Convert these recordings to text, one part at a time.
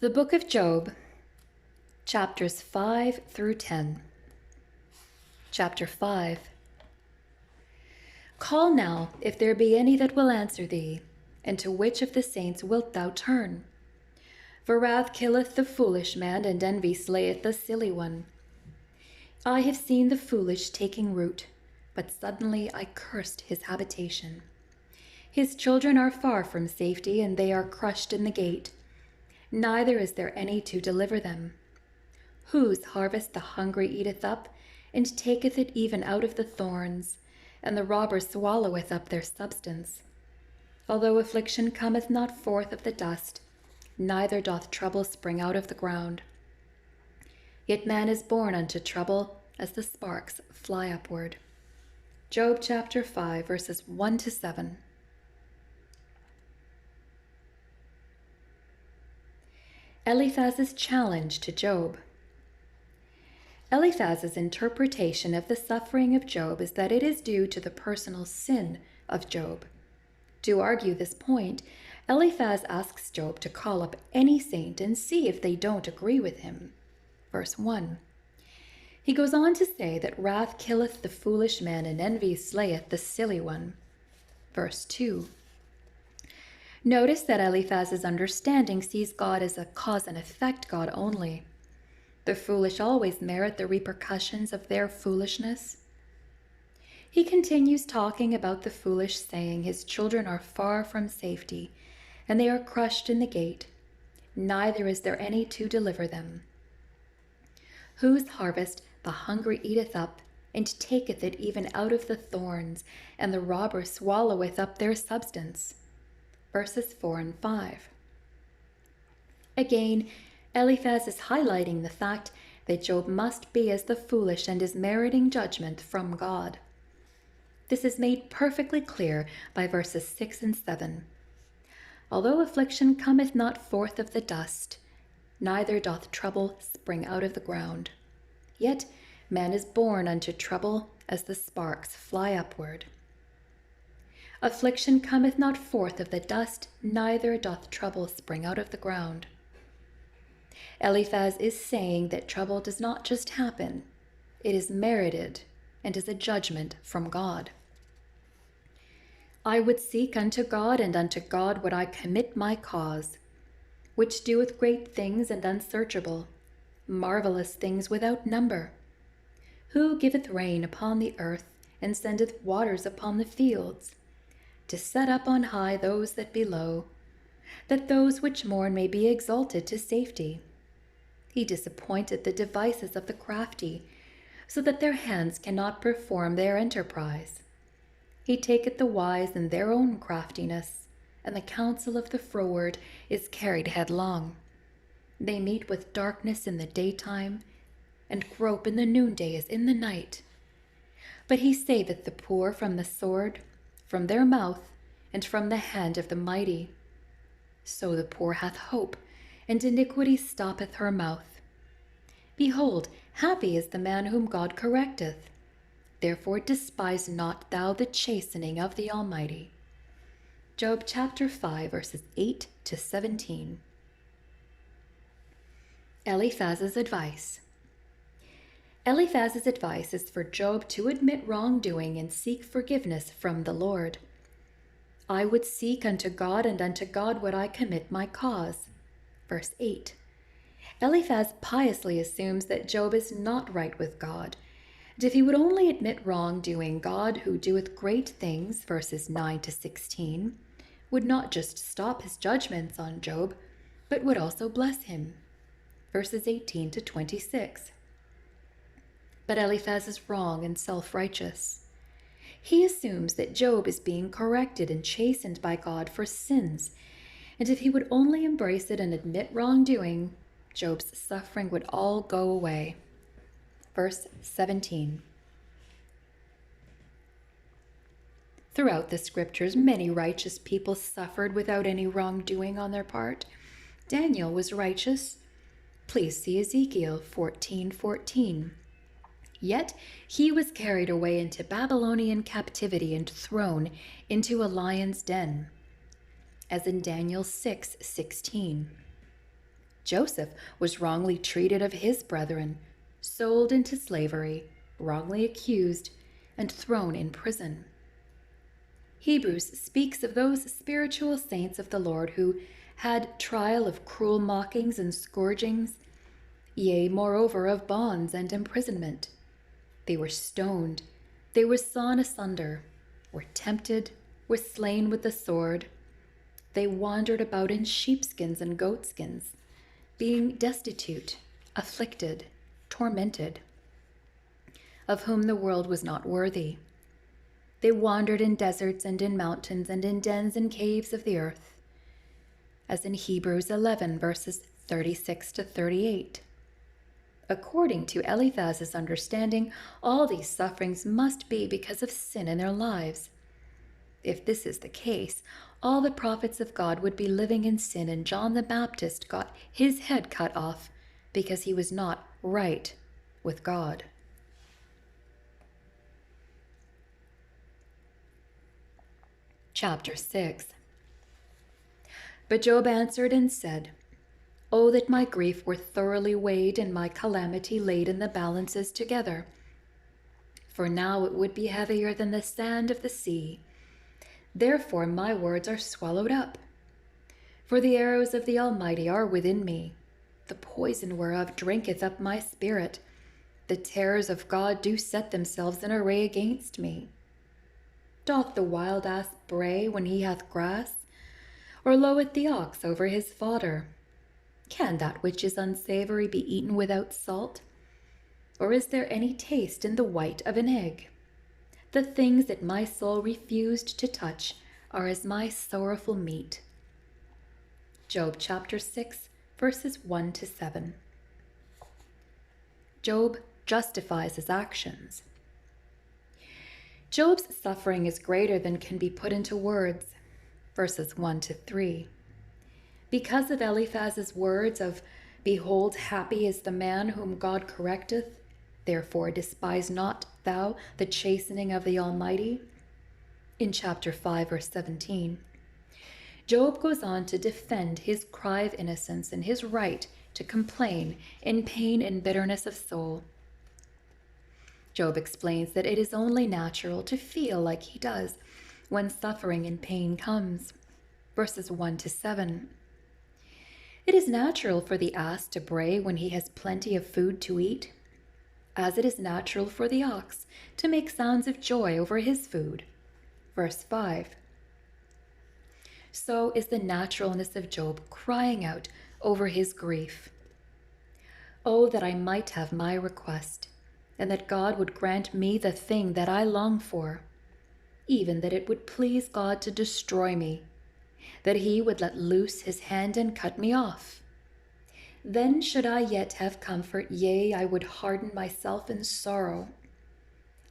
The Book of Job, chapters 5 through 10. Chapter 5. Call now, if there be any that will answer thee, and to which of the saints wilt thou turn? For wrath killeth the foolish man, and envy slayeth the silly one. I have seen the foolish taking root, but suddenly I cursed his habitation. His children are far from safety, and they are crushed in the gate. Neither is there any to deliver them. Whose harvest the hungry eateth up, and taketh it even out of the thorns, and the robber swalloweth up their substance. Although affliction cometh not forth of the dust, neither doth trouble spring out of the ground. Yet man is born unto trouble, as the sparks fly upward. Job chapter 5, verses 1 to 7. Eliphaz's challenge to Job. Eliphaz's interpretation of the suffering of Job is that it is due to the personal sin of Job. To argue this point, Eliphaz asks Job to call up any saint and see if they don't agree with him. Verse 1. He goes on to say that wrath killeth the foolish man, and envy slayeth the silly one. Verse 2. Notice that Eliphaz's understanding sees God as a cause and effect God only. The foolish always merit the repercussions of their foolishness. He continues talking about the foolish, saying, his children are far from safety, and they are crushed in the gate. Neither is there any to deliver them. Whose harvest the hungry eateth up, and taketh it even out of the thorns, and the robber swalloweth up their substance. Verses 4 and 5. Again, Eliphaz is highlighting the fact that Job must be as the foolish and is meriting judgment from God. This is made perfectly clear by verses 6 and 7. Although affliction cometh not forth of the dust, neither doth trouble spring out of the ground. Yet man is born unto trouble, as the sparks fly upward. Affliction cometh not forth of the dust, neither doth trouble spring out of the ground. Eliphaz is saying that trouble does not just happen, it is merited and is a judgment from God. I would seek unto God, and unto God would I commit my cause, which doeth great things and unsearchable, marvelous things without number. Who giveth rain upon the earth, and sendeth waters upon the fields, to set up on high those that be low, that those which mourn may be exalted to safety. He disappointed the devices of the crafty, so that their hands cannot perform their enterprise. He taketh the wise in their own craftiness, and the counsel of the froward is carried headlong. They meet with darkness in the daytime, and grope in the noonday as in the night. But he saveth the poor from the sword, from their mouth, and from the hand of the mighty. So the poor hath hope, and iniquity stoppeth her mouth. Behold, happy is the man whom God correcteth. Therefore despise not thou the chastening of the Almighty. Job chapter 5, verses 8 to 17. Eliphaz's advice. Eliphaz's advice is for Job to admit wrongdoing and seek forgiveness from the Lord. I would seek unto God, and unto God would I commit my cause. Verse 8. Eliphaz piously assumes that Job is not right with God, and if he would only admit wrongdoing, God, who doeth great things, verses 9 to 16, would not just stop his judgments on Job, but would also bless him. Verses 18 to 26. But Eliphaz is wrong and self-righteous. He assumes that Job is being corrected and chastened by God for sins, and if he would only embrace it and admit wrongdoing, Job's suffering would all go away. Verse 17. Throughout the scriptures, many righteous people suffered without any wrongdoing on their part. Daniel was righteous. Please see Ezekiel 14:14. Yet he was carried away into Babylonian captivity and thrown into a lion's den, as in Daniel 6:16. Joseph was wrongly treated of his brethren, sold into slavery, wrongly accused, and thrown in prison. Hebrews speaks of those spiritual saints of the Lord who had trial of cruel mockings and scourgings, yea, moreover, of bonds and imprisonment. They were stoned, they were sawn asunder, were tempted, were slain with the sword. They wandered about in sheepskins and goatskins, being destitute, afflicted, tormented, of whom the world was not worthy. They wandered in deserts and in mountains and in dens and caves of the earth, as in Hebrews 11, verses 36 to 38. According to Eliphaz's understanding, all these sufferings must be because of sin in their lives. If this is the case, all the prophets of God would be living in sin, and John the Baptist got his head cut off because he was not right with God. Chapter 6. But Job answered and said, "Oh, that my grief were thoroughly weighed and my calamity laid in the balances together. For now it would be heavier than the sand of the sea. Therefore my words are swallowed up. For the arrows of the Almighty are within me. The poison whereof drinketh up my spirit. The terrors of God do set themselves in array against me. Doth the wild ass bray when he hath grass? Or loweth the ox over his fodder? Can that which is unsavory be eaten without salt? Or is there any taste in the white of an egg? The things that my soul refused to touch are as my sorrowful meat." Job chapter 6, verses 1 to 7. Job justifies his actions. Job's suffering is greater than can be put into words. Verses 1 to 3. Because of Eliphaz's words of, "Behold, happy is the man whom God correcteth, therefore despise not thou the chastening of the Almighty," in chapter 5, verse 17, Job goes on to defend his cry of innocence and his right to complain in pain and bitterness of soul. Job explains that it is only natural to feel like he does when suffering and pain comes. Verses 1 to 7. It is natural for the ass to bray when he has plenty of food to eat, as it is natural for the ox to make sounds of joy over his food. Verse 5. So is the naturalness of Job crying out over his grief. "Oh, that I might have my request, and that God would grant me the thing that I long for, even that it would please God to destroy me, that he would let loose his hand and cut me off. Then should I yet have comfort, yea, I would harden myself in sorrow.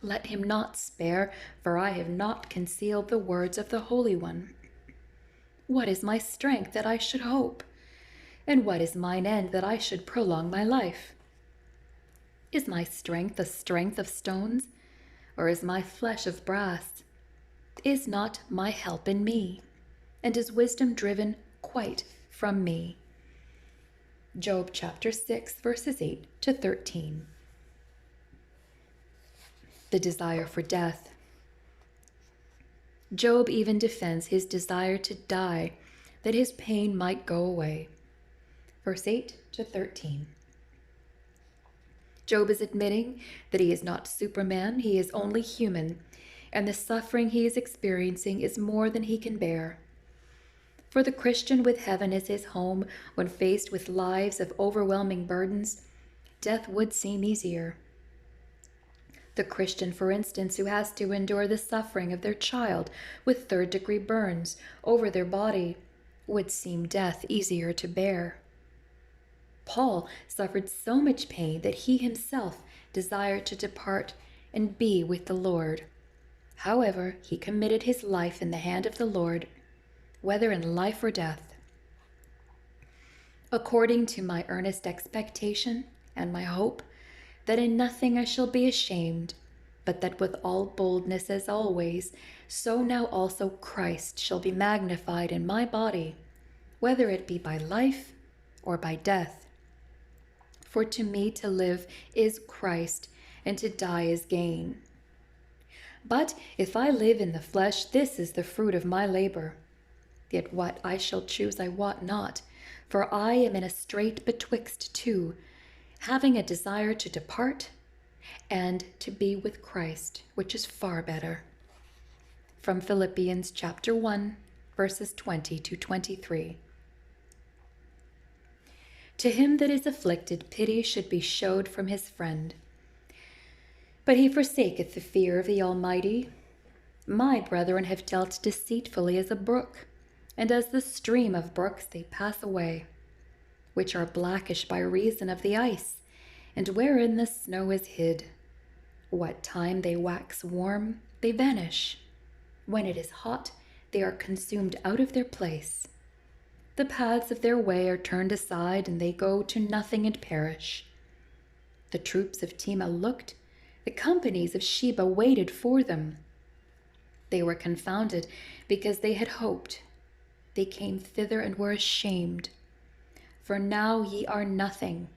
Let him not spare, for I have not concealed the words of the Holy One. What is my strength that I should hope? And what is mine end that I should prolong my life? Is my strength the strength of stones, or is my flesh of brass? Is not my help in me, and is wisdom driven quite from me?" Job chapter 6, verses 8 to 13. The desire for death. Job even defends his desire to die, that his pain might go away. Verse 8 to 13. Job is admitting that he is not Superman, he is only human, and the suffering he is experiencing is more than he can bear. For the Christian with heaven as his home, when faced with lives of overwhelming burdens, death would seem easier. The Christian, for instance, who has to endure the suffering of their child with third-degree burns over their body, would seem death easier to bear. Paul suffered so much pain that he himself desired to depart and be with the Lord. However, he committed his life in the hand of the Lord, whether in life or death. "According to my earnest expectation and my hope, that in nothing I shall be ashamed, but that with all boldness as always, so now also Christ shall be magnified in my body, whether it be by life or by death. For to me to live is Christ, and to die is gain. But if I live in the flesh, this is the fruit of my labor. Yet what I shall choose I wot not, for I am in a strait betwixt two, having a desire to depart and to be with Christ, which is far better. From Philippians chapter 1, verses 20 to 23. To him that is afflicted, pity should be showed from his friend. But he forsaketh the fear of the Almighty. My brethren have dealt deceitfully as a brook, and as the stream of brooks they pass away, which are blackish by reason of the ice, and wherein the snow is hid. What time they wax warm, they vanish. When it is hot, they are consumed out of their place. The paths of their way are turned aside, and they go to nothing and perish. The troops of Tema looked, the companies of Sheba waited for them. They were confounded because they had hoped. They came thither and were ashamed. For now ye are nothing.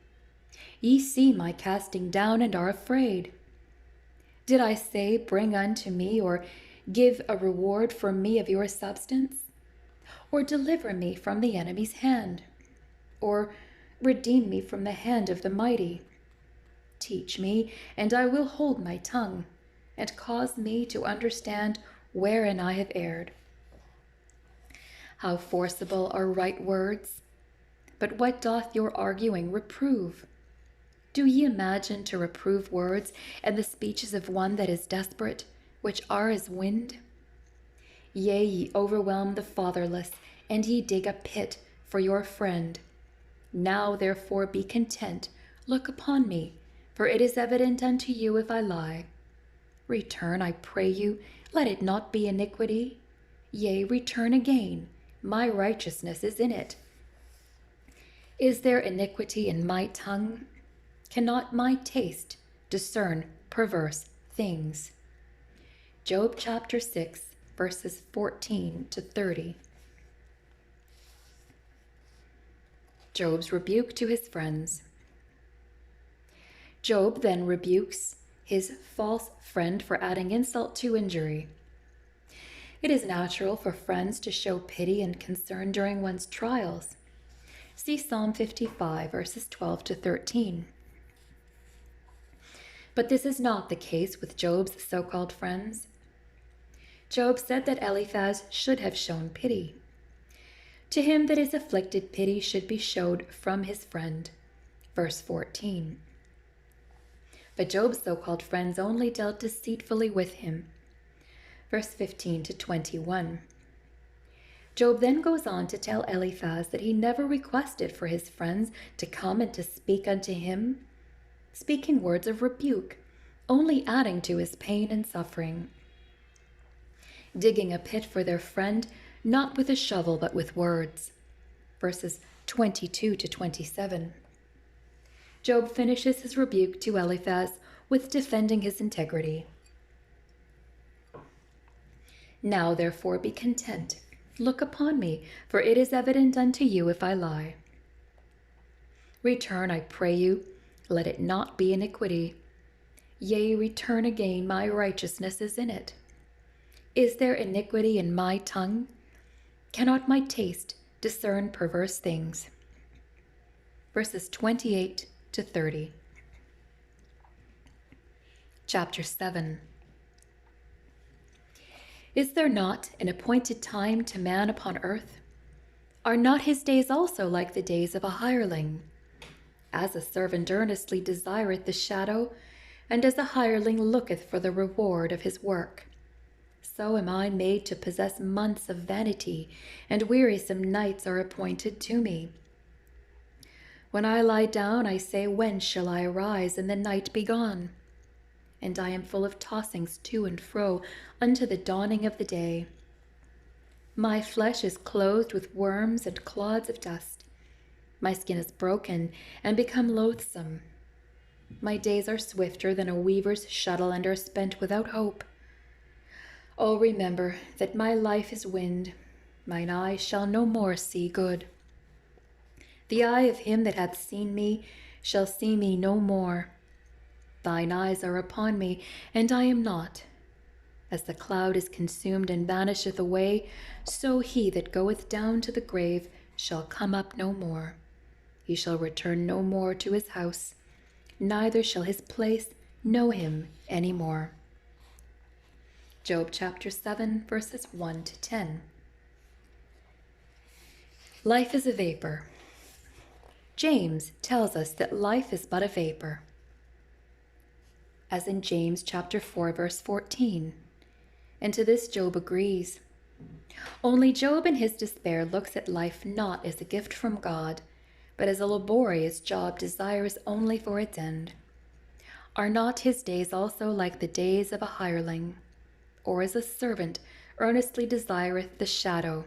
Ye see my casting down and are afraid. Did I say, bring unto me, or give a reward for me of your substance? Or deliver me from the enemy's hand? Or redeem me from the hand of the mighty? Teach me, and I will hold my tongue, and cause me to understand wherein I have erred. How forcible are right words! But what doth your arguing reprove? Do ye imagine to reprove words and the speeches of one that is desperate, which are as wind? Yea, ye overwhelm the fatherless, and ye dig a pit for your friend. Now therefore be content, look upon me, for it is evident unto you if I lie. Return, I pray you, let it not be iniquity. Yea, return again, my righteousness is in it. Is there iniquity in my tongue? Cannot my taste discern perverse things? Job chapter 6, verses 14 to 30. Job's rebuke to his friends. Job then rebukes his false friend for adding insult to injury. It is natural for friends to show pity and concern during one's trials. See Psalm 55, verses 12 to 13. But this is not the case with Job's so-called friends. Job said that Eliphaz should have shown pity. To him that is afflicted, pity should be showed from his friend. Verse 14. But Job's so-called friends only dealt deceitfully with him. Verse 15 to 21. Job then goes on to tell Eliphaz that he never requested for his friends to come and to speak unto him, speaking words of rebuke, only adding to his pain and suffering. Digging a pit for their friend, not with a shovel but with words. Verses 22 to 27. Job finishes his rebuke to Eliphaz with defending his integrity. Now therefore be content, look upon me, for it is evident unto you if I lie. Return, I pray you, let it not be iniquity. Yea, return again, my righteousness is in it. Is there iniquity in my tongue? Cannot my taste discern perverse things? Verses 28 to 30. Chapter 7. Is there not an appointed time to man upon earth? Are not his days also like the days of a hireling? As a servant earnestly desireth the shadow, and as a hireling looketh for the reward of his work, so am I made to possess months of vanity, and wearisome nights are appointed to me. When I lie down, I say, when shall I arise, and the night be gone? And I am full of tossings to and fro unto the dawning of the day. My flesh is clothed with worms and clods of dust. My skin is broken and become loathsome. My days are swifter than a weaver's shuttle and are spent without hope. Oh, remember that my life is wind. Mine eyes shall no more see good. The eye of him that hath seen me shall see me no more. Thine eyes are upon me, and I am not. As the cloud is consumed and vanisheth away, so he that goeth down to the grave shall come up no more. He shall return no more to his house, neither shall his place know him any more. Job chapter 7, verses 1 to 10. Life is a vapor. James tells us that life is but a vapor, as in James chapter 4, verse 14. And to this Job agrees. Only Job in his despair looks at life not as a gift from God, but as a laborious job desirous only for its end. Are not his days also like the days of a hireling, or as a servant earnestly desireth the shadow?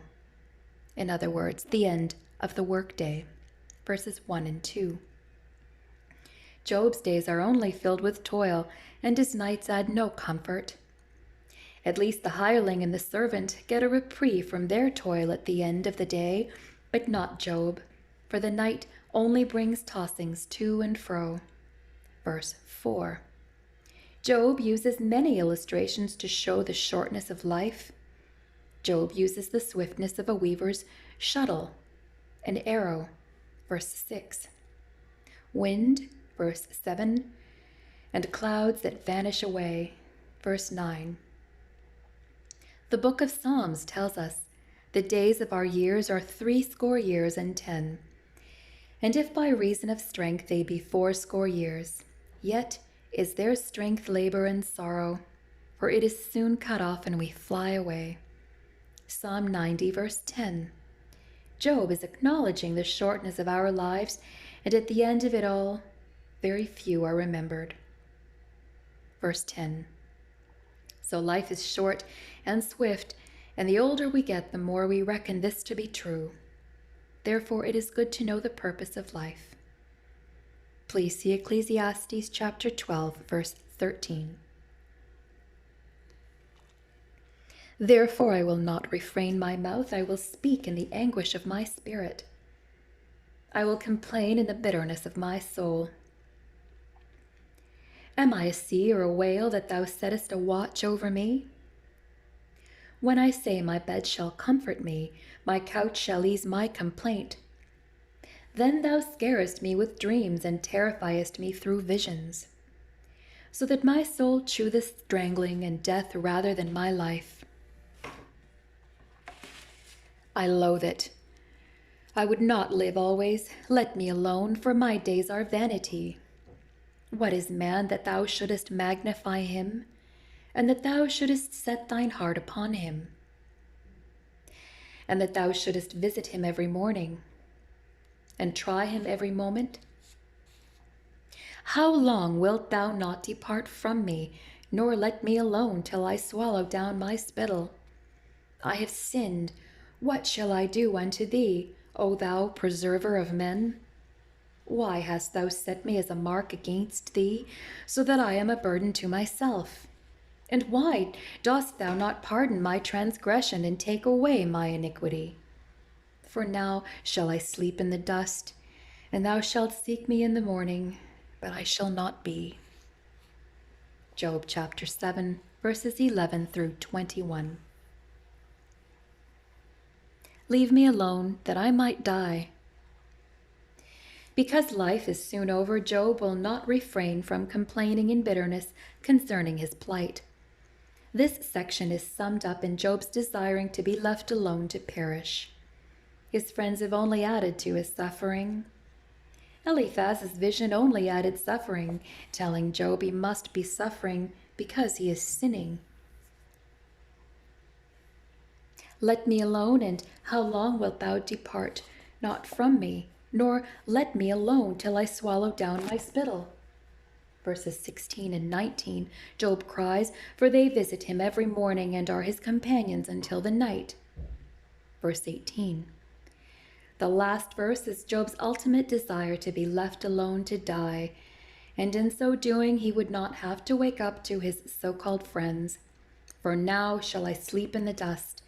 In other words, the end of the workday. Verses 1 and 2. Job's days are only filled with toil, and his nights add no comfort. At least the hireling and the servant get a reprieve from their toil at the end of the day, but not Job, for the night only brings tossings to and fro. Verse 4. Job uses many illustrations to show the shortness of life. Job uses the swiftness of a weaver's shuttle, an arrow, verse 6. Wind, verse 7, and clouds that vanish away, verse 9. The book of Psalms tells us, the days of our years are 80 years and 10. And if by reason of strength they be 80 years, yet is their strength labor and sorrow, for it is soon cut off and we fly away. Psalm 90, verse 10. Job is acknowledging the shortness of our lives, and at the end of it all, very few are remembered. Verse 10. So life is short and swift, and the older we get, the more we reckon this to be true. Therefore, it is good to know the purpose of life. Please see Ecclesiastes chapter 12, verse 13. Therefore, I will not refrain my mouth. I will speak in the anguish of my spirit. I will complain in the bitterness of my soul. Am I a sea or a whale that thou settest a watch over me? When I say my bed shall comfort me, my couch shall ease my complaint, then thou scarest me with dreams and terrifiest me through visions, so that my soul chooseth strangling and death rather than my life. I loathe it. I would not live always. Let me alone, for my days are vanity. What is man that thou shouldest magnify him, and that thou shouldest set thine heart upon him, and that thou shouldest visit him every morning, and try him every moment? How long wilt thou not depart from me, nor let me alone till I swallow down my spittle? I have sinned. What shall I do unto thee, O thou preserver of men? Why hast thou set me as a mark against thee, so that I am a burden to myself? And why dost thou not pardon my transgression and take away my iniquity? For now shall I sleep in the dust, and thou shalt seek me in the morning, but I shall not be. Job chapter 7, verses 11 through 21. Leave me alone, that I might die. Because life is soon over, Job will not refrain from complaining in bitterness concerning his plight. This section is summed up in Job's desiring to be left alone to perish. His friends have only added to his suffering. Eliphaz's vision only added suffering, telling Job he must be suffering because he is sinning. Let me alone, and how long wilt thou depart not from me, nor let me alone till I swallow down my spittle? Verses 16 and 19, Job cries, for they visit him every morning and are his companions until the night. Verse 18. The last verse is Job's ultimate desire to be left alone to die, and in so doing he would not have to wake up to his so-called friends. For now shall I sleep in the dust,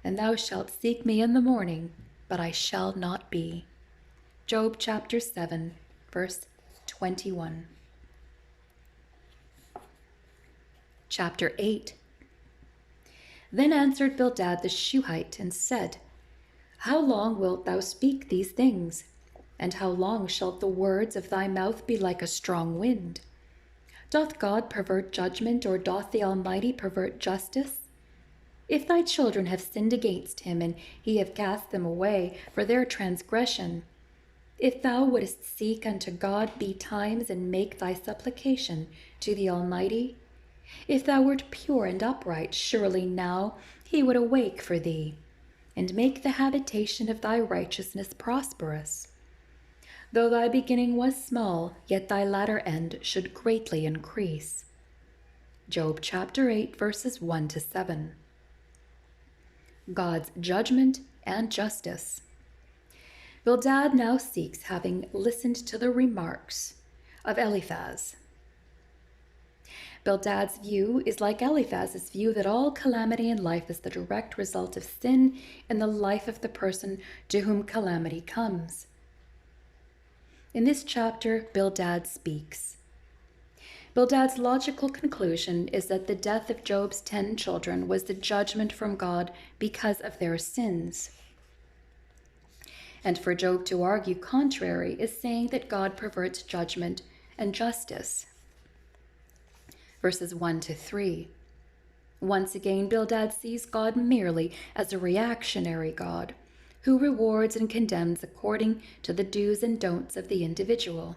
and thou shalt seek me in the morning, but I shall not be. Job chapter 7, verse 21. Chapter 8. Then answered Bildad the Shuhite and said, How long wilt thou speak these things? And how long shall the words of thy mouth be like a strong wind? Doth God pervert judgment, or doth the Almighty pervert justice? If thy children have sinned against him, and he have cast them away for their transgression, if thou wouldest seek unto God betimes and make thy supplication to the Almighty, if thou wert pure and upright, surely now he would awake for thee, and make the habitation of thy righteousness prosperous. Though thy beginning was small, yet thy latter end should greatly increase. Job chapter 8, verses 1 to 7. God's judgment and justice. Bildad now seeks, having listened to the remarks of Eliphaz. Bildad's view is like Eliphaz's view that all calamity in life is the direct result of sin in the life of the person to whom calamity comes. In this chapter, Bildad speaks. Bildad's logical conclusion is that the death of Job's 10 children was the judgment from God because of their sins. And for Job to argue contrary is saying that God perverts judgment and justice. Verses 1 to 3. Once again, Bildad sees God merely as a reactionary God who rewards and condemns according to the do's and don'ts of the individual.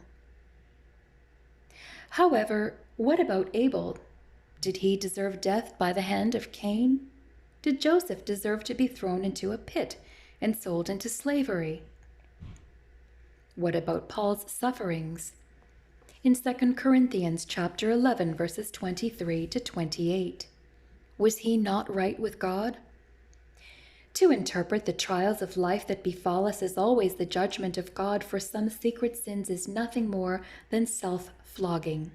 However, what about Abel? Did he deserve death by the hand of Cain? Did Joseph deserve to be thrown into a pit and sold into slavery? What about Paul's sufferings? In 2 Corinthians chapter 11, verses 23 to 28, was he not right with God? To interpret the trials of life that befall us as always the judgment of God for some secret sins is nothing more than self-flogging.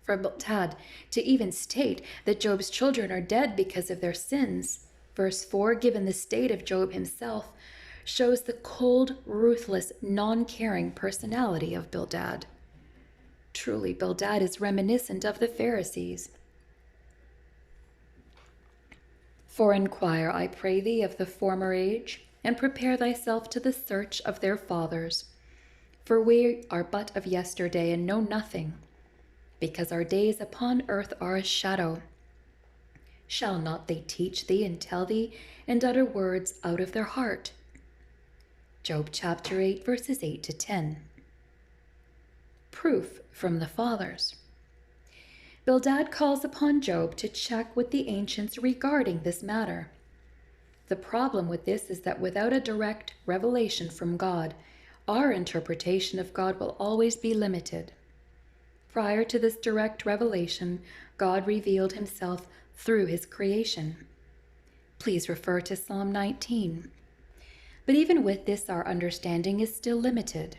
For Bildad to even state that Job's children are dead because of their sins, verse 4, given the state of Job himself, shows the cold, ruthless, non-caring personality of Bildad. Truly, Bildad is reminiscent of the Pharisees. For inquire, I pray thee, of the former age, and prepare thyself to the search of their fathers. For we are but of yesterday, and know nothing, because our days upon earth are a shadow. Shall not they teach thee and tell thee, and utter words out of their heart? Job chapter 8, verses 8 to 10. Proof from the fathers. Bildad calls upon Job to check with the ancients regarding this matter. The problem with this is that without a direct revelation from God, our interpretation of God will always be limited. Prior to this direct revelation, God revealed himself through his creation. Please refer to Psalm 19. But even with this, our understanding is still limited.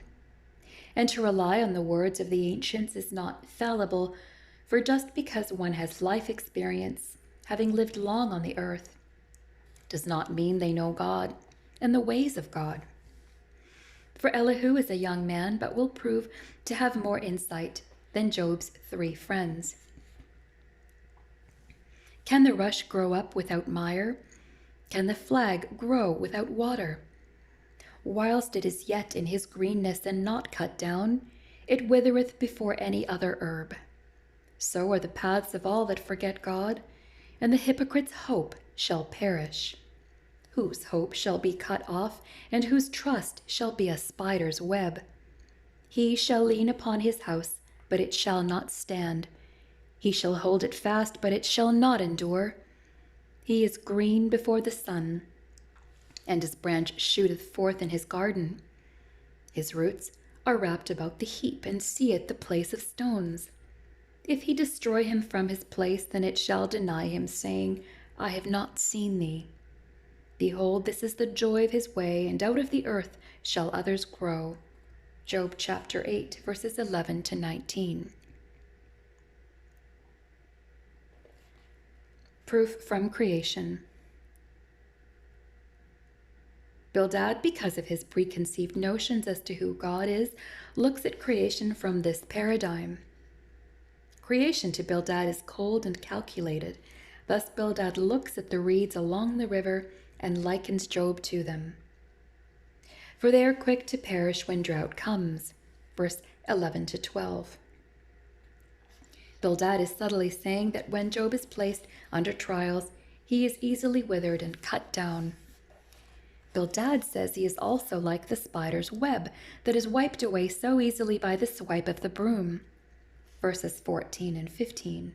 And to rely on the words of the ancients is not fallible, for just because one has life experience, having lived long on the earth, does not mean they know God and the ways of God. For Elihu is a young man, but will prove to have more insight than Job's 3 friends. Can the rush grow up without mire? Can the flag grow without water? Whilst it is yet in his greenness and not cut down, it withereth before any other herb. So are the paths of all that forget God, and the hypocrite's hope shall perish. Whose hope shall be cut off, and whose trust shall be a spider's web. He shall lean upon his house, but it shall not stand. He shall hold it fast, but it shall not endure. He is green before the sun, and his branch shooteth forth in his garden. His roots are wrapped about the heap, and seeth the place of stones. If he destroy him from his place, then it shall deny him, saying, I have not seen thee. Behold, this is the joy of his way, and out of the earth shall others grow. Job chapter 8, verses 11 to 19. Proof from creation. Bildad, because of his preconceived notions as to who God is, looks at creation from this paradigm. Creation to Bildad is cold and calculated. Thus Bildad looks at the reeds along the river and likens Job to them. For they are quick to perish when drought comes. Verse 11 to 12. Bildad is subtly saying that when Job is placed under trials, he is easily withered and cut down. Bildad says he is also like the spider's web that is wiped away so easily by the swipe of the broom. Verses 14 and 15.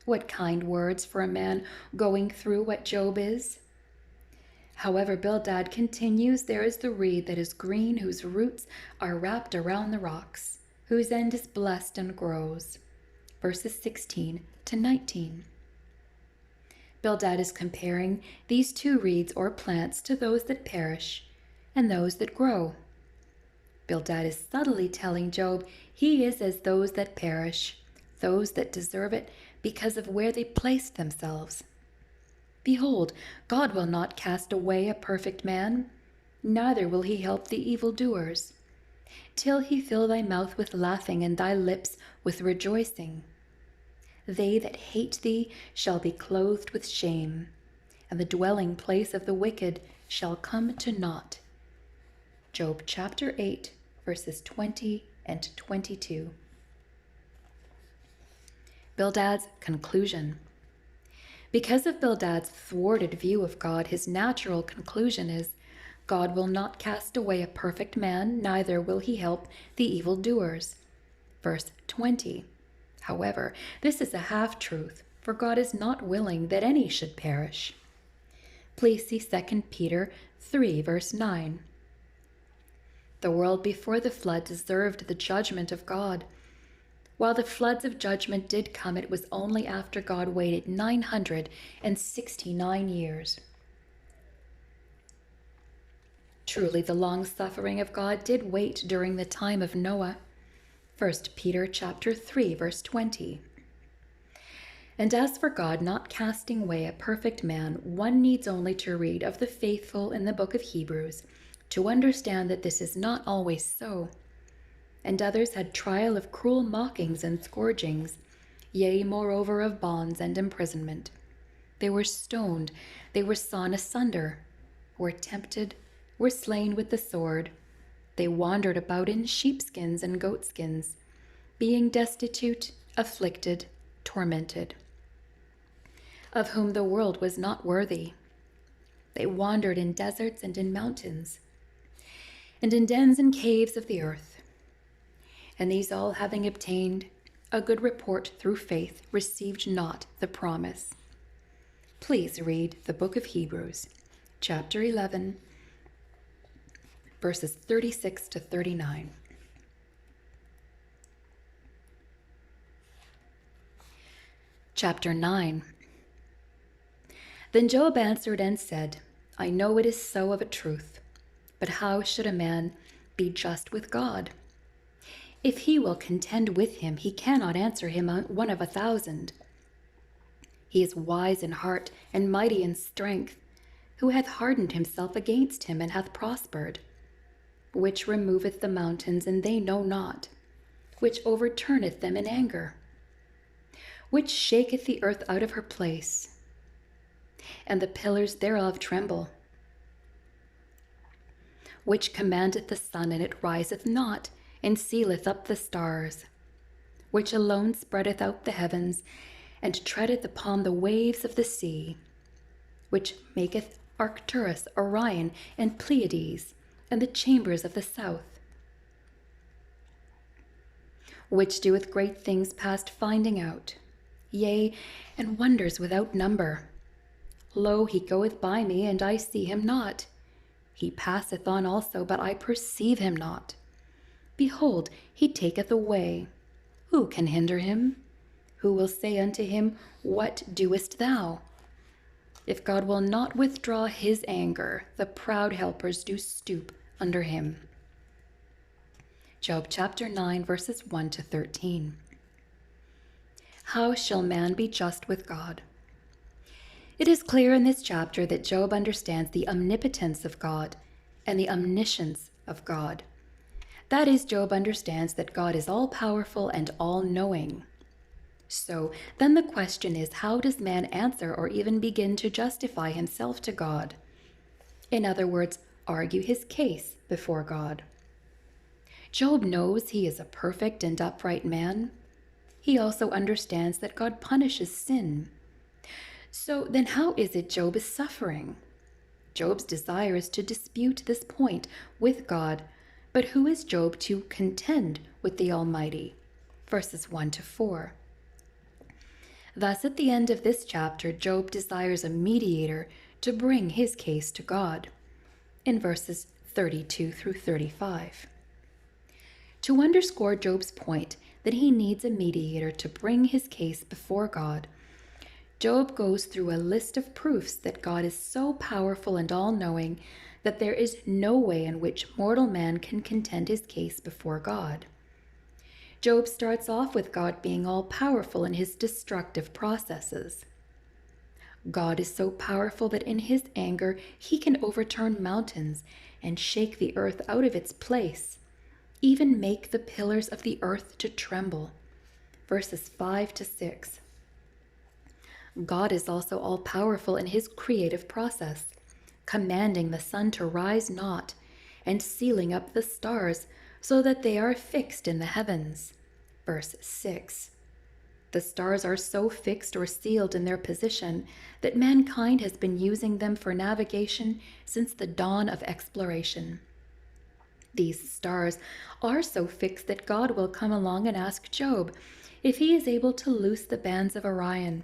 What kind words for a man going through what Job is? However, Bildad continues, there is the reed that is green, whose roots are wrapped around the rocks, whose end is blessed and grows. Verses 16 to 19. Bildad is comparing these two reeds or plants to those that perish and those that grow. Bildad is subtly telling Job he is as those that perish, those that deserve it because of where they placed themselves. Behold, God will not cast away a perfect man, neither will he help the evildoers, till he fill thy mouth with laughing and thy lips with rejoicing. They that hate thee shall be clothed with shame, and the dwelling place of the wicked shall come to naught. Job chapter 8, verses 20 and 22. Bildad's conclusion. Because of Bildad's thwarted view of God, his natural conclusion is, God will not cast away a perfect man, neither will he help the evildoers. Verse 20. However, this is a half-truth, for God is not willing that any should perish. Please see 2 Peter 3, verse 9. The world before the flood deserved the judgment of God. While the floods of judgment did come, it was only after God waited 969 years. Truly, the long-suffering of God did wait during the time of Noah. 1 Peter chapter 3, verse 20. And as for God not casting away a perfect man, one needs only to read of the faithful in the book of Hebrews to understand that this is not always so. And others had trial of cruel mockings and scourgings, yea, moreover of bonds and imprisonment. They were stoned, they were sawn asunder, were tempted, were slain with the sword. They wandered about in sheepskins and goatskins, being destitute, afflicted, tormented, of whom the world was not worthy. They wandered in deserts and in mountains, and in dens and caves of the earth. And these all, having obtained a good report through faith, received not the promise. Please read the book of Hebrews, chapter 11, verses 36 to 39. Chapter 9. Then Job answered and said, I know it is so of a truth, but how should a man be just with God? If he will contend with him, he cannot answer him one of 1,000. He is wise in heart and mighty in strength, who hath hardened himself against him and hath prospered, which removeth the mountains, and they know not, which overturneth them in anger, which shaketh the earth out of her place, and the pillars thereof tremble, which commandeth the sun, and it riseth not, and sealeth up the stars, which alone spreadeth out the heavens, and treadeth upon the waves of the sea, which maketh Arcturus, Orion, and Pleiades, and the chambers of the south, which doeth great things past finding out, yea, and wonders without number. Lo, he goeth by me, and I see him not. He passeth on also, but I perceive him not. Behold, he taketh away. Who can hinder him? Who will say unto him, What doest thou? If God will not withdraw his anger, the proud helpers do stoop under him. Job chapter 9, verses 1 to 13. How shall man be just with God? It is clear in this chapter that Job understands the omnipotence of God and the omniscience of God. That is, Job understands that God is all-powerful and all-knowing. So then the question is, how does man answer or even begin to justify himself to God? In other words, argue his case before God. Job knows he is a perfect and upright man. He also understands that God punishes sin. So then how is it Job is suffering? Job's desire is to dispute this point with God, but who is Job to contend with the Almighty? Verses 1 to 4. Thus, at the end of this chapter, Job desires a mediator to bring his case to God, in verses 32 through 35. To underscore Job's point that he needs a mediator to bring his case before God, Job goes through a list of proofs that God is so powerful and all-knowing that there is no way in which mortal man can contend his case before God. Job starts off with God being all-powerful in his destructive processes. God is so powerful that in his anger he can overturn mountains and shake the earth out of its place, even make the pillars of the earth to tremble. Verses 5 to 6. God is also all-powerful in his creative process, commanding the sun to rise not, and sealing up the stars so that they are fixed in the heavens. Verse 6. The stars are so fixed or sealed in their position that mankind has been using them for navigation since the dawn of exploration. These stars are so fixed that God will come along and ask Job if he is able to loose the bands of Orion.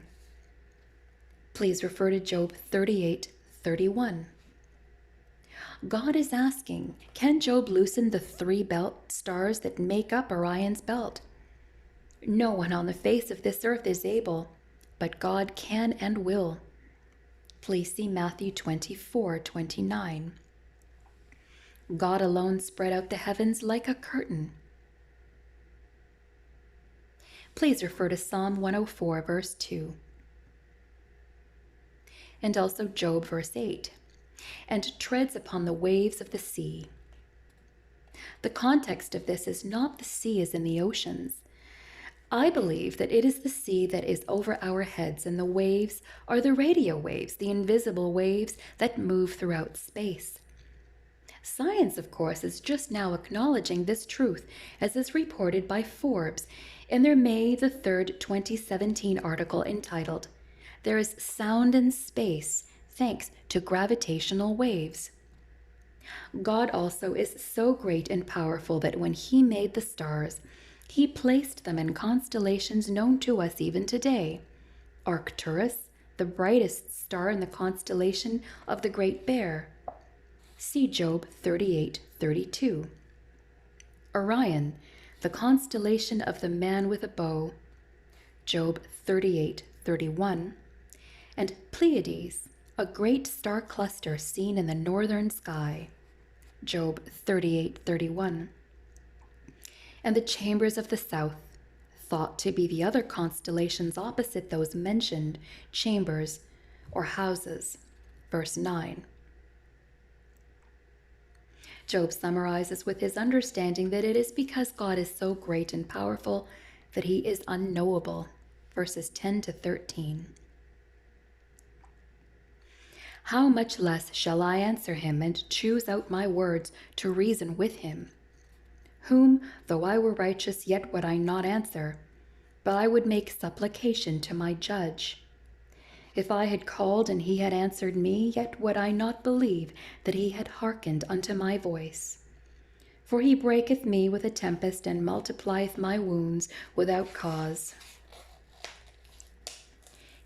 Please refer to Job 38:31. God is asking, can Job loosen the 3 belt stars that make up Orion's belt? No one on the face of this earth is able, but God can and will. Please see Matthew 24:29. God alone spread out the heavens like a curtain. Please refer to Psalm 104, verse 2. And also Job, verse 8. And treads upon the waves of the sea. The context of this is not the sea as in the oceans. I believe that it is the sea that is over our heads, and the waves are the radio waves, the invisible waves that move throughout space. Science, of course, is just now acknowledging this truth, as is reported by Forbes in their May the 3rd, 2017 article entitled, "There is Sound in Space Thanks to Gravitational Waves." God also is so great and powerful that when he made the stars, he placed them in constellations known to us even today. Arcturus, the brightest star in the constellation of the Great Bear. See Job 38:32. Orion, the constellation of the man with a bow. Job 38:31. And Pleiades, a great star cluster seen in the northern sky. Job 38:31. And the chambers of the south, thought to be the other constellations opposite those mentioned, chambers or houses. Verse 9. Job summarizes with his understanding that it is because God is so great and powerful that he is unknowable. Verses 10 to 13. How much less shall I answer him and choose out my words to reason with him? Whom, though I were righteous, yet would I not answer, but I would make supplication to my judge. If I had called and he had answered me, yet would I not believe that he had hearkened unto my voice. For he breaketh me with a tempest, and multiplieth my wounds without cause.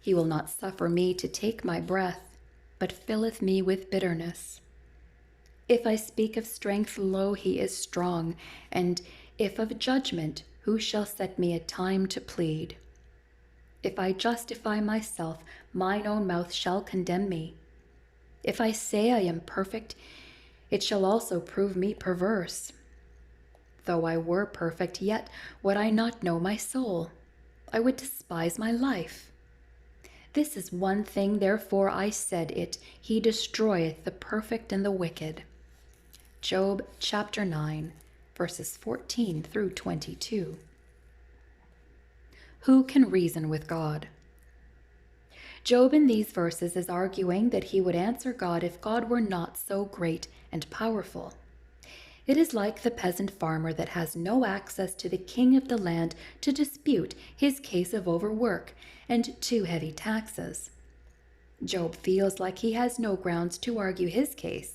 He will not suffer me to take my breath, but filleth me with bitterness. If I speak of strength, lo, he is strong, and if of judgment, who shall set me a time to plead? If I justify myself, mine own mouth shall condemn me. If I say I am perfect, it shall also prove me perverse. Though I were perfect, yet would I not know my soul. I would despise my life. This is one thing, therefore I said it, he destroyeth the perfect and the wicked. Job chapter 9, verses 14 through 22. Who can reason with God? Job in these verses is arguing that he would answer God if God were not so great and powerful. It is like the peasant farmer that has no access to the king of the land to dispute his case of overwork and too heavy taxes. Job feels like he has no grounds to argue his case,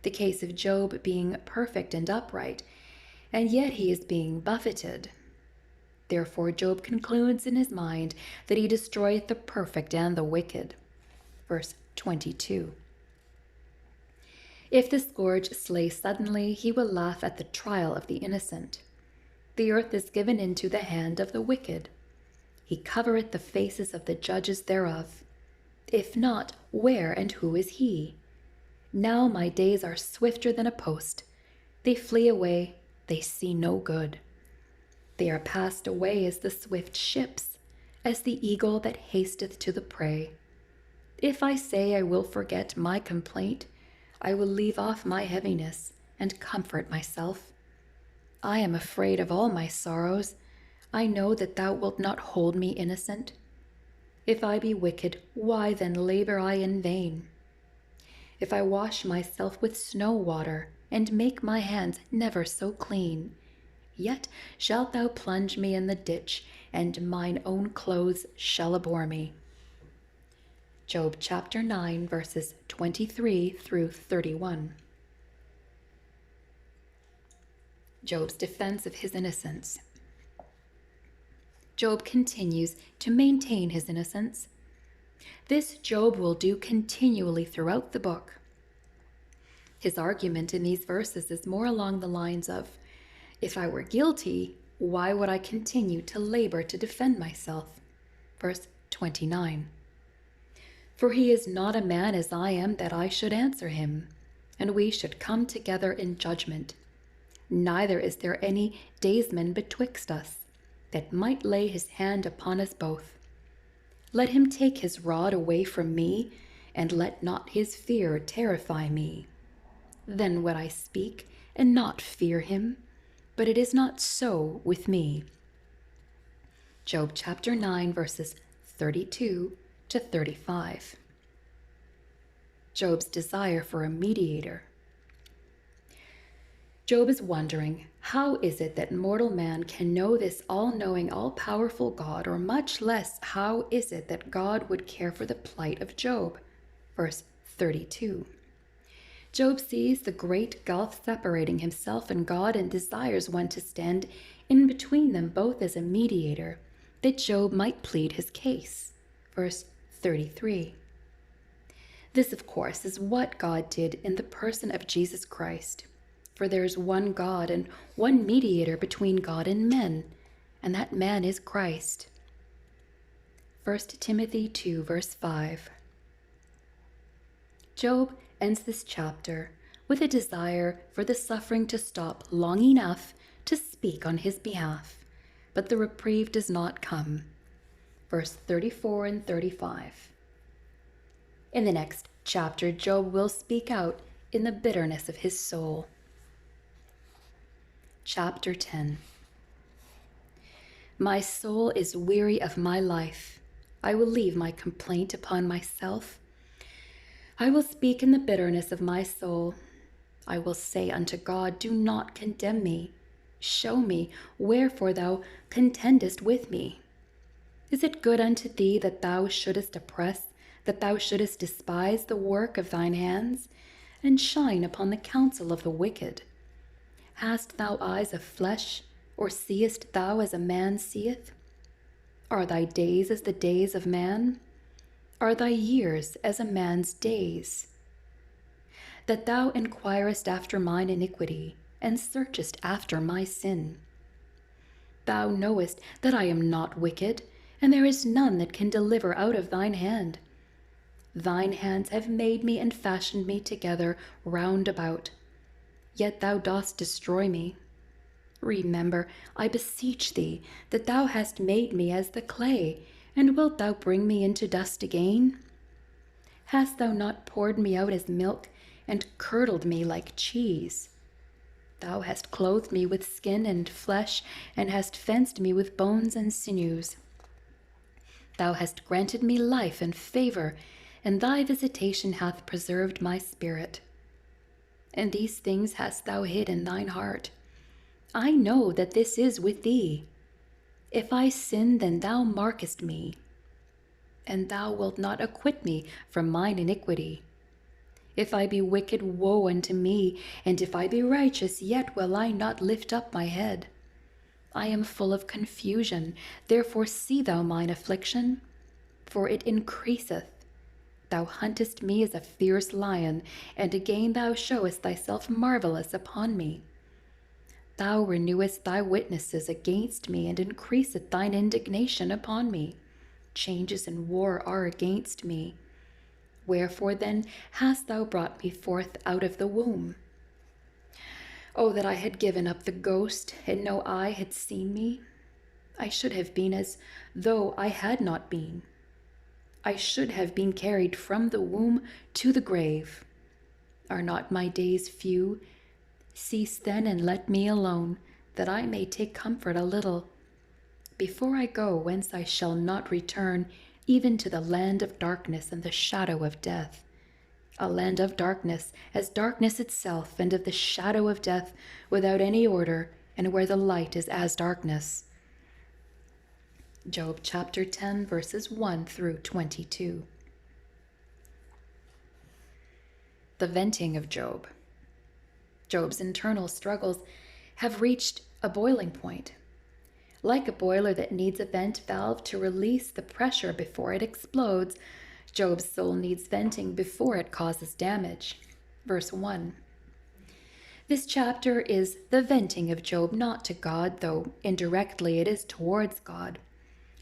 the case of Job being perfect and upright, and yet he is being buffeted. Therefore Job concludes in his mind that he destroyeth the perfect and the wicked. Verse 22. If the scourge slay suddenly, he will laugh at the trial of the innocent. The earth is given into the hand of the wicked. He covereth the faces of the judges thereof. If not, where and who is he? Now my days are swifter than a post. They flee away, they see no good. They are passed away as the swift ships, as the eagle that hasteth to the prey. If I say I will forget my complaint, I will leave off my heaviness and comfort myself. I am afraid of all my sorrows. I know that thou wilt not hold me innocent. If I be wicked, why then labor I in vain? If I wash myself with snow water, and make my hands never so clean, yet shalt thou plunge me in the ditch, and mine own clothes shall abhor me. Job chapter 9, verses 23 through 31. Job's defense of his innocence. Job continues to maintain his innocence. This Job will do continually throughout the book. His argument in these verses is more along the lines of, if I were guilty, why would I continue to labor to defend myself? Verse 29. For he is not a man as I am that I should answer him, and we should come together in judgment. Neither is there any daysman betwixt us, that might lay his hand upon us both. Let him take his rod away from me, and let not his fear terrify me. Then would I speak and not fear him, but it is not so with me. Job chapter 9, verses 32 to 35. Job's desire for a mediator. Job is wondering, how is it that mortal man can know this all-knowing, all-powerful God, or much less, how is it that God would care for the plight of Job? Verse 32. Job sees the great gulf separating himself and God and desires one to stand in between them both as a mediator, that Job might plead his case. Verse 33. This, of course, is what God did in the person of Jesus Christ. For there is one God and one mediator between God and men, and that man is Christ. 1 Timothy 2, verse 5. Job ends this chapter with a desire for the suffering to stop long enough to speak on his behalf, but the reprieve does not come. Verse 34 and 35. In the next chapter, Job will speak out in the bitterness of his soul. Chapter 10. My soul is weary of my life. I will leave my complaint upon myself. I will speak in the bitterness of my soul. I will say unto God, do not condemn me. Show me wherefore thou contendest with me. Is it good unto thee that thou shouldest oppress, that thou shouldest despise the work of thine hands, and shine upon the counsel of the wicked? Hast thou eyes of flesh, or seest thou as a man seeth? Are thy days as the days of man? Are thy years as a man's days? That thou inquirest after mine iniquity, and searchest after my sin. Thou knowest that I am not wicked, and there is none that can deliver out of thine hand. Thine hands have made me and fashioned me together round about. Yet thou dost destroy me. Remember, I beseech thee, that thou hast made me as the clay, and wilt thou bring me into dust again? Hast thou not poured me out as milk, and curdled me like cheese. Thou hast clothed me with skin and flesh, and hast fenced me with bones and sinews. Thou hast granted me life and favor, and thy visitation hath preserved my spirit. And these things hast thou hid in thine heart. I know that this is with thee. If I sin, then thou markest me, and thou wilt not acquit me from mine iniquity. If I be wicked, woe unto me, and if I be righteous, yet will I not lift up my head. I am full of confusion, therefore see thou mine affliction, for it increaseth. Thou huntest me as a fierce lion, and again thou showest thyself marvelous upon me. Thou renewest thy witnesses against me, and increaseth thine indignation upon me. Changes and war are against me. Wherefore then hast thou brought me forth out of the womb? Oh, that I had given up the ghost, and no eye had seen me. I should have been as though I had not been. I should have been carried from the womb to the grave. Are not my days few? Cease then and let me alone, that I may take comfort a little, before I go whence I shall not return, even to the land of darkness and the shadow of death. A land of darkness, as darkness itself, and of the shadow of death, without any order, and where the light is as darkness. Job chapter 10, verses 1 through 22. The venting of Job. Job's internal struggles have reached a boiling point. Like a boiler that needs a vent valve to release the pressure before it explodes, Job's soul needs venting before it causes damage. Verse 1. This chapter is the venting of Job, not to God, though indirectly it is towards God.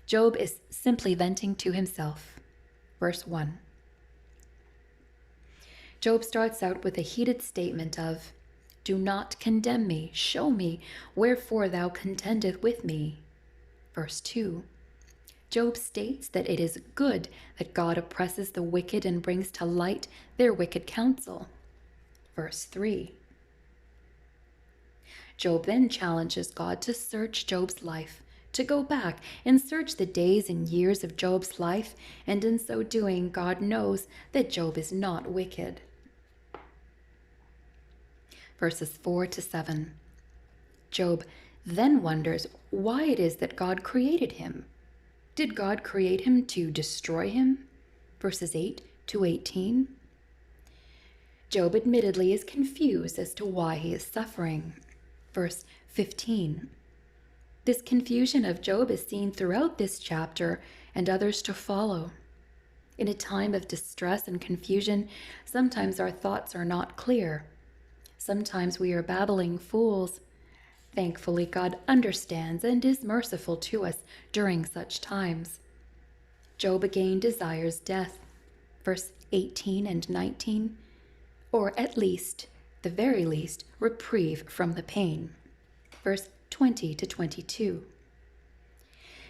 Job is simply venting to himself. Verse 1. Job starts out with a heated statement of, "Do not condemn me, show me wherefore thou contendeth with me." Verse 2. Job states that it is good that God oppresses the wicked and brings to light their wicked counsel. Verse 3. Job then challenges God to search Job's life, to go back and search the days and years of Job's life, and in so doing, God knows that Job is not wicked. Verses 4 to 7. Job then wonders why it is that God created him. Did God create him to destroy him? Verses 8 to 18. Job admittedly is confused as to why he is suffering. Verse 15. This confusion of Job is seen throughout this chapter and others to follow. In a time of distress and confusion, sometimes our thoughts are not clear. Sometimes we are babbling fools. Thankfully, God understands and is merciful to us during such times. Job again desires death. Verse 18 and 19. Or at least, the very least, reprieve from the pain. Verse 20 to 22.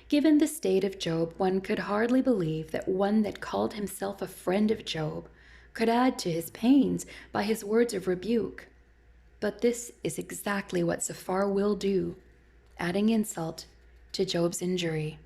Given the state of Job, one could hardly believe that one that called himself a friend of Job could add to his pains by his words of rebuke. But this is exactly what Zophar will do, adding insult to Job's injury.